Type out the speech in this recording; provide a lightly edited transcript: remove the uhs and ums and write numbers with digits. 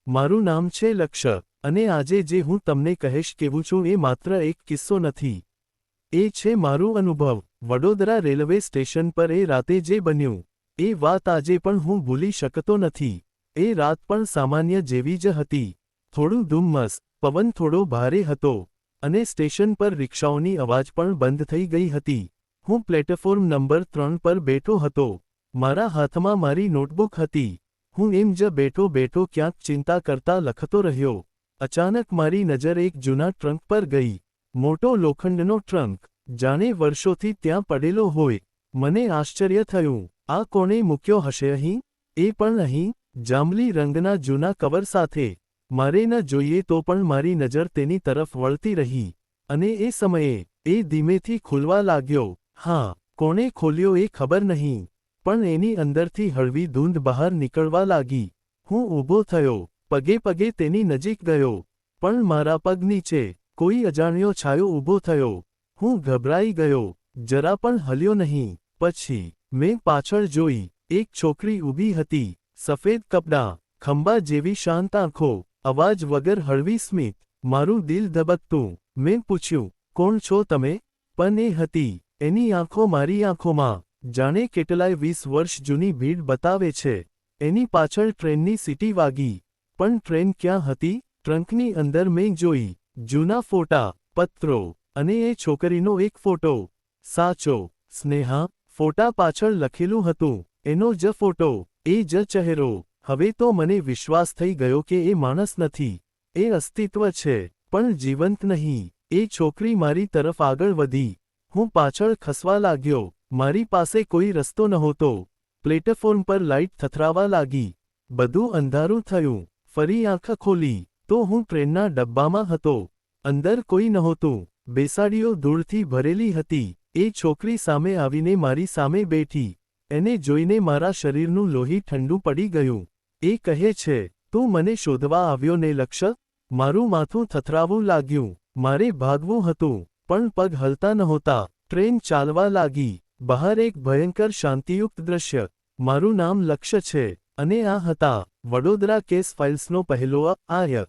મારું નામ છે લક્ષ્ય, અને આજે જે હું તમને કહેશ કેવું છું એ માત્ર એક કિસ્સો નથી. એ છે મારું અનુભવ. વડોદરા રેલવે સ્ટેશન પર એ રાતે જે બન્યું, એ વાત આજે પણ હું ભૂલી શકતો નથી. એ રાત પણ સામાન્ય જેવી જ હતી. થોડું ધુમ્મસ, પવન થોડો ભારે હતો, અને સ્ટેશન પર રિક્ષાઓની અવાજ પણ બંધ થઈ ગઈ હતી. હું પ્લેટફોર્મ નંબર 3 પર બેઠો હતો. મારા હાથમાં મારી નોટબુક હતી. હું એમ જ બેઠો બેઠો ક્યાંક ચિંતા કરતા લખતો રહ્યો. અચાનક મારી નજર એક જૂના ટ્રંક પર ગઈ. મોટો લોખંડનો ટ્રંક, જાણે વર્ષોથી ત્યાં પડેલો હોય. મને આશ્ચર્ય થયું, આ કોણે મૂક્યો હશે અહીં? એ પણ અહીં, જાંબલી રંગના જૂના કવર સાથે. મારે ન જોઈએ તો પણ મારી નજર તેની તરફ વળતી રહી. અને એ સમયે, એ ધીમેથી ખુલવા લાગ્યો. હા, કોણે ખોલ્યો એ ખબર નહીં, પણ એની અંદરથી હળવી ધૂંધ બહાર નીકળવા લાગી. હું ઊભો થયો, પગે પગે તેની નજીક ગયો. પણ મારા પગ નીચે, કોઈ અજાણ્યો છાયો ઊભો થયો. હું ગભરાઈ ગયો, જરા પણ હલ્યો નહીં. પછી, મેં પાછળ જોઈ, એક છોકરી ઊભી હતી, સફેદ કપડાં, ખંભા જેવી શાંત આંખો, અવાજ વગર હળવી સ્મિત. મારું દિલ ધબકતું. મેં પૂછ્યું, કોણ છો તમે? પણ એ હતી, એની આંખો મારી આંખોમાં, જાણે કેટલાય 20 વર્ષ જૂની ભીડ બતાવે છે. એની પાછળ ટ્રેનની સીટી વાગી. પણ ટ્રેન ક્યાં હતી? ટ્રંકની અંદર મેં જોઈ, જૂના ફોટા, પત્રો, અને એ છોકરીનો એક ફોટો. સાચો, સ્નેહા. ફોટા પાછળ લખેલું હતું, એનો જ ફોટો, એ જ ચહેરો. હવે તો મને વિશ્વાસ થઈ ગયો કે એ માણસ નથી. એ અસ્તિત્વ છે, પણ જીવંત નહીં. એ છોકરી મારી તરફ આગળ વધી. હું પાછળ ખસવા લાગ્યો. મારી પાસે કોઈ રસ્તો નહોતો. પ્લેટફોર્મ પર લાઇટ થથરાવા લાગી. બધું અંધારું થયું. ફરી આંખ ખોલી, તો હું ટ્રેનના ડબ્બામાં હતો. અંદર કોઈ નહોતું. બેસાડીઓ ધૂળથી ભરેલી હતી. એ છોકરી સામે આવીને મારી સામે બેઠી. એને જોઈને મારા શરીરનું લોહી ઠંડુ પડી ગયું. એ કહે છે, તું મને શોધવા આવ્યો ને લક્ષ્ય? મારું માથું થથરાવું લાગ્યું. મારે ભાગવું હતું, પણ પગ હલતા નહોતા. ટ્રેન ચાલવા લાગી. બહાર એક ભયંકર શાંતિયુક્ત દૃશ્ય. મારું નામ લક્ષ્ય છે, અને આ હતા વડોદરા કેસ ફાઇલ્સનો પહેલો અધ્યાય.